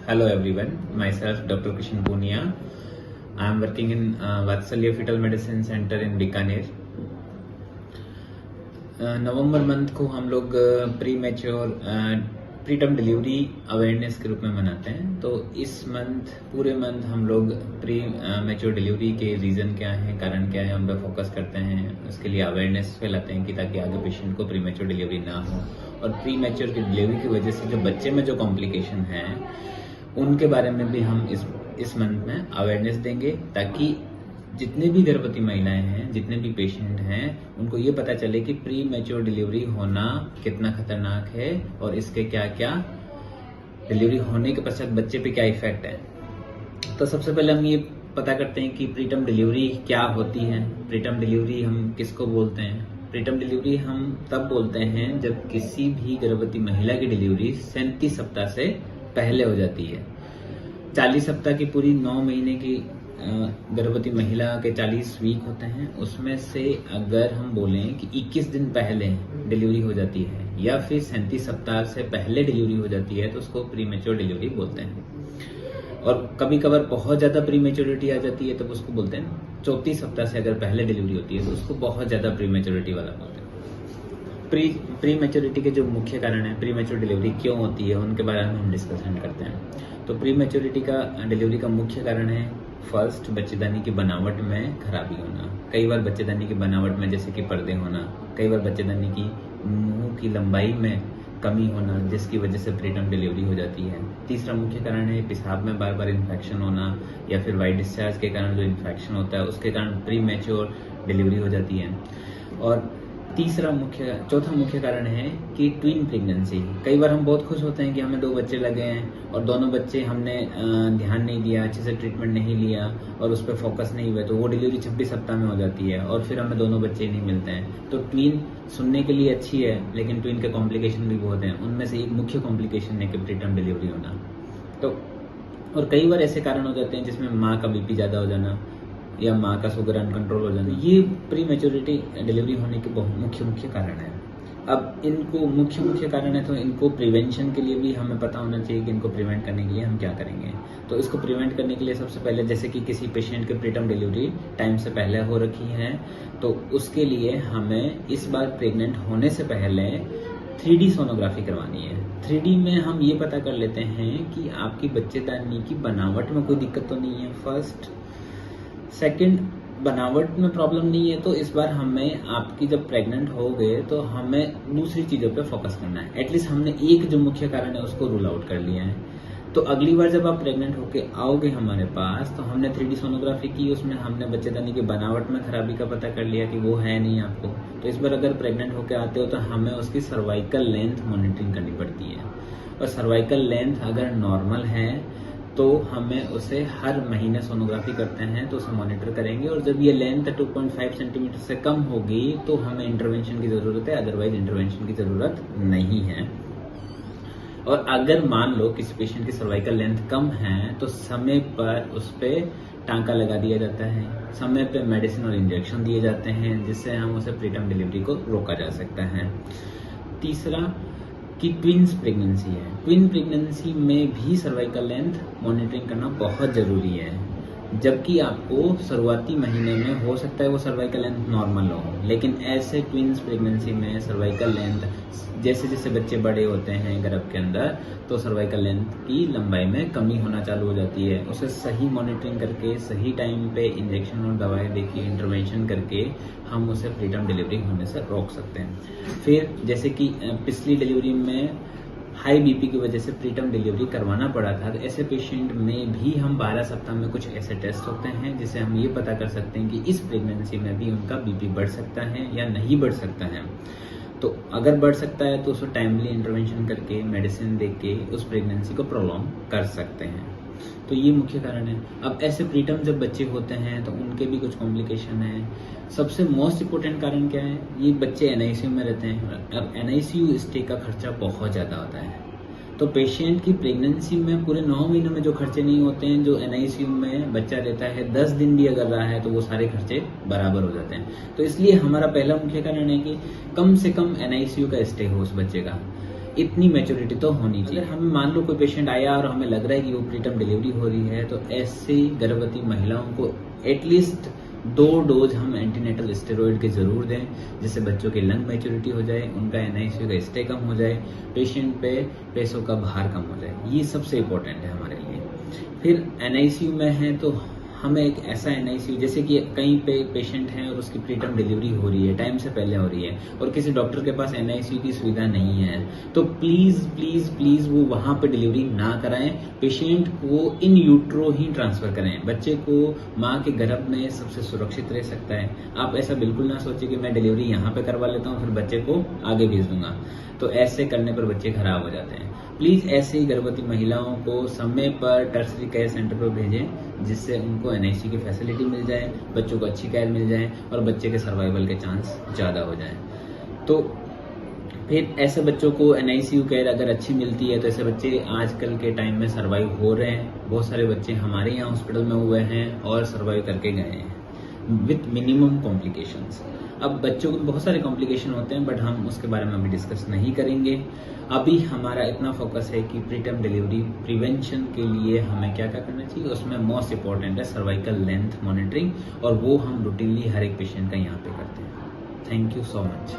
Hello everyone, myself Dr. Kishan Punia. I am working in Vatsalya Fetal Medicine Center in Bikaner. November month को हम लोग pre mature preterm delivery awareness के रूप में मनाते हैं। तो इस मंथ पूरे मंथ हम लोग प्री मैच्योर डिलीवरी के रीज़न क्या है, कारण क्या है, हम पे फोकस करते हैं। उसके लिए अवेयरनेस फैलाते हैं कि ताकि आगे पेशेंट को प्री मैच्योर डिलीवरी ना हो, और प्री मैच्योर की डिलीवरी की वजह से जो बच्चे में जो कॉम्प्लिकेशन है उनके बारे में भी हम इस मंथ में अवेयरनेस देंगे, ताकि जितने भी गर्भवती महिलाएं हैं, जितने भी पेशेंट हैं, उनको ये पता चले कि प्री मैच्योर डिलीवरी होना कितना खतरनाक है और इसके क्या क्या डिलीवरी होने के पश्चात बच्चे पे क्या इफेक्ट है। तो सबसे पहले हम ये पता करते हैं कि प्रीटर्म डिलीवरी क्या होती है। प्रीटर्म डिलीवरी हम किसको बोलते हैं? प्रीटर्म डिलीवरी हम तब बोलते हैं जब किसी भी गर्भवती महिला की डिलीवरी 37 सप्ताह से पहले हो जाती है। 40 सप्ताह की पूरी 9 महीने की गर्भवती महिला के 40 वीक होते हैं, उसमें से अगर हम बोलें कि 21 दिन पहले डिलीवरी हो जाती है या फिर 37 सप्ताह से पहले डिलीवरी हो जाती है तो उसको प्री मैच्योर डिलीवरी बोलते हैं। और कभी कभार बहुत ज्यादा प्री मैच्योरिटी आ जाती है तब उसको बोलते हैं 34 सप्ताह से अगर पहले डिलीवरी होती है तो उसको बहुत ज्यादा प्री मैच्योरिटी वाला बोलते हैं। प्री मैच्योरिटी के जो मुख्य कारण है, प्री मैच्योर डिलीवरी क्यों होती है, उनके बारे में हम डिस्कशन करते हैं। तो प्री मैच्योरिटी का डिलीवरी का मुख्य कारण है फर्स्ट, बच्चेदानी की बनावट में खराबी होना। कई बार बच्चेदानी की बनावट में जैसे कि पर्दे होना, कई बार बच्चेदानी की मुंह की लंबाई में कमी होना, जिसकी वजह से प्रीटर्म डिलीवरी हो जाती है। तीसरा मुख्य कारण है पेशाब में बार बार इन्फेक्शन होना, या फिर वाइट डिस्चार्ज के कारण जो इन्फेक्शन होता है उसके कारण प्री मैच्योर डिलीवरी हो जाती है। और चौथा मुख्य कारण है कि ट्विन प्रेगनेंसी। कई बार हम बहुत खुश होते हैं कि हमें 2 बच्चे लगे हैं और दोनों बच्चे हमने ध्यान नहीं दिया, अच्छे से ट्रीटमेंट नहीं लिया और उस पर फोकस नहीं हुआ, तो वो डिलीवरी 26 सप्ताह में हो जाती है और फिर हमें दोनों बच्चे नहीं मिलते हैं। तो ट्विन सुनने के लिए अच्छी है, लेकिन ट्विन के कॉम्प्लिकेशन भी बहुत हैं। उनमें से एक मुख्य कॉम्प्लिकेशन है कि प्रीटर्म डिलीवरी होना। तो और कई बार ऐसे कारण हो जाते हैं जिसमें माँ का बीपी ज़्यादा हो जाना या माँ का शुगर अनकंट्रोल हो जाना। ये प्री मैच्योरिटी डिलीवरी होने के बहुत मुख्य कारण है। अब इनको मुख्य कारण है तो इनको प्रिवेंशन के लिए भी हमें पता होना चाहिए कि इनको प्रिवेंट करने के लिए हम क्या करेंगे। तो इसको प्रिवेंट करने के लिए सबसे पहले, जैसे कि किसी पेशेंट के प्रीटर्म डिलीवरी टाइम से पहले हो रखी है, तो उसके लिए हमें इस बार प्रेग्नेंट होने से पहले 3D सोनोग्राफी करवानी है। 3D में हम ये पता कर लेते हैं कि आपकी बच्चेदानी की बनावट में कोई दिक्कत तो नहीं है, फर्स्ट। सेकंड, बनावट में प्रॉब्लम नहीं है तो इस बार हमें, आपकी जब प्रेग्नेंट हो गए तो हमें दूसरी चीज़ों पे फोकस करना है। एटलीस्ट हमने एक जो मुख्य कारण है उसको रूल आउट कर लिया है। तो अगली बार जब आप प्रेग्नेंट होके आओगे हमारे पास, तो हमने 3D सोनोग्राफी की, उसमें हमने बच्चेदानी की बनावट में खराबी का पता कर लिया कि वो है नहीं आपको। तो इस बार अगर प्रेग्नेंट होके आते हो तो हमें उसकी सर्वाइकल लेंथ मॉनिटरिंग करनी पड़ती है। और सर्वाइकल लेंथ अगर नॉर्मल है तो हमें उसे हर महीने सोनोग्राफी करते हैं तो उसे मॉनिटर करेंगे, और जब ये लेंथ 2.5 सेंटीमीटर से कम होगी तो हमें इंटरवेंशन की ज़रूरत है, अदरवाइज इंटरवेंशन की ज़रूरत नहीं है। और अगर मान लो किसी पेशेंट की सर्वाइकल लेंथ कम है तो समय पर उस पर टांका लगा दिया जाता है, समय पे मेडिसिन और इंजेक्शन दिए जाते हैं, जिससे हम उसे प्रीटर्म डिलीवरी को रोका जा सकता है। तीसरा कि ट्विन्स प्रेगनेंसी है। ट्विन प्रेगनेंसी में भी सर्वाइकल लेंथ मॉनिटरिंग करना बहुत ज़रूरी है, जबकि आपको शुरुआती महीने में हो सकता है वो सर्वाइकल लेंथ नॉर्मल हो, लेकिन ऐसे ट्विन्स प्रेगनेंसी में सर्वाइकल लेंथ जैसे जैसे बच्चे बड़े होते हैं गर्भ के अंदर, तो सर्वाइकल लेंथ की लंबाई में कमी होना चालू हो जाती है। उसे सही मॉनिटरिंग करके, सही टाइम पे इंजेक्शन और दवाएं देके, इंटरवेंशन करके हम उसे प्रीटर्म डिलीवरी होने से रोक सकते हैं। फिर जैसे कि पिछली डिलीवरी में हाई बीपी की वजह से प्रीटर्म डिलीवरी करवाना पड़ा था, तो ऐसे पेशेंट में भी हम 12 सप्ताह में कुछ ऐसे टेस्ट होते हैं जिससे हम ये पता कर सकते हैं कि इस प्रेगनेंसी में भी उनका बीपी बढ़ सकता है या नहीं बढ़ सकता है। तो अगर बढ़ सकता है तो उसको टाइमली इंटरवेंशन करके, मेडिसिन देके उस प्रेगनेंसी को प्रोलॉन्ग कर सकते हैं। तो ये मुख्य कारण है। अब ऐसे प्रीटर्म जब बच्चे होते हैं तो उनके भी कुछ कॉम्प्लिकेशन है। सबसे मोस्ट इम्पोर्टेंट कारण क्या है? ये बच्चे NICU में रहते हैं। अब NICU स्टे का खर्चा बहुत ज़्यादा होता है। तो पेशेंट की प्रेगनेंसी में पूरे 9 महीनों में जो खर्चे नहीं होते हैं, जो NICU में बच्चा रहता है 10 दिन भी अगर रहा है तो वो सारे खर्चे बराबर हो जाते हैं। तो इसलिए हमारा पहला मुख्य कारण है कि कम से कम NICU का स्टे हो उस बच्चे का। इतनी मैच्योरिटी तो होनी चाहिए। अगर हमें मान लो कोई पेशेंट आया और हमें लग रहा है कि वो प्रीटर्म डिलीवरी हो रही है, तो ऐसी गर्भवती महिलाओं को एटलीस्ट 2 डोज हम एंटीनेटल स्टेरॉइड के जरूर दें, जिससे बच्चों की लंग मैच्योरिटी हो जाए, उनका एनआईसीयू का स्टे कम हो जाए, पेशेंट पे पैसों का भार कम हो जाए। ये सबसे इम्पोर्टेंट है हमारे लिए। फिर एनआईसीयू में है तो हमें एक ऐसा एनआईसीयू, जैसे कि कहीं पे पेशेंट है और उसकी प्रीटर्म डिलीवरी हो रही है, टाइम से पहले हो रही है और किसी डॉक्टर के पास एनआईसीयू की सुविधा नहीं है, तो प्लीज प्लीज प्लीज वो वहां पे डिलीवरी ना कराएं, पेशेंट को इन यूट्रो ही ट्रांसफर करें। बच्चे को माँ के गर्भ में सबसे सुरक्षित रह सकता है। आप ऐसा बिल्कुल ना सोचिए कि मैं डिलीवरी यहाँ पे करवा लेता हूँ फिर बच्चे को आगे भेज दूंगा, तो ऐसे करने पर बच्चे खराब हो जाते हैं। प्लीज ऐसे ही गर्भवती महिलाओं को समय पर टर्शरी केयर सेंटर पर भेजें, जिससे उनको एनआईसीयू की फैसिलिटी मिल जाए, बच्चों को अच्छी केयर मिल जाए और बच्चे के सर्वाइवल के चांस ज़्यादा हो जाएं। तो फिर ऐसे बच्चों को एनआईसीयू केयर अगर अच्छी मिलती है तो ऐसे बच्चे आजकल के टाइम में सर्वाइव हो रहे हैं। बहुत सारे बच्चे हमारे यहाँ हॉस्पिटल में हुए हैं और सर्वाइव करके गए हैं विथ मिनिमम कॉम्प्लिकेशंस। अब बच्चों को बहुत सारे कॉम्प्लिकेशन होते हैं, बट हम उसके बारे में अभी डिस्कस नहीं करेंगे। अभी हमारा इतना फोकस है कि प्रीटर्म डिलीवरी प्रिवेंशन के लिए हमें क्या क्या करना चाहिए। उसमें मोस्ट इंपॉर्टेंट है सर्वाइकल लेंथ मॉनिटरिंग, और वो हम रूटीनली हर एक पेशेंट का यहाँ पे करते हैं। Thank you so much.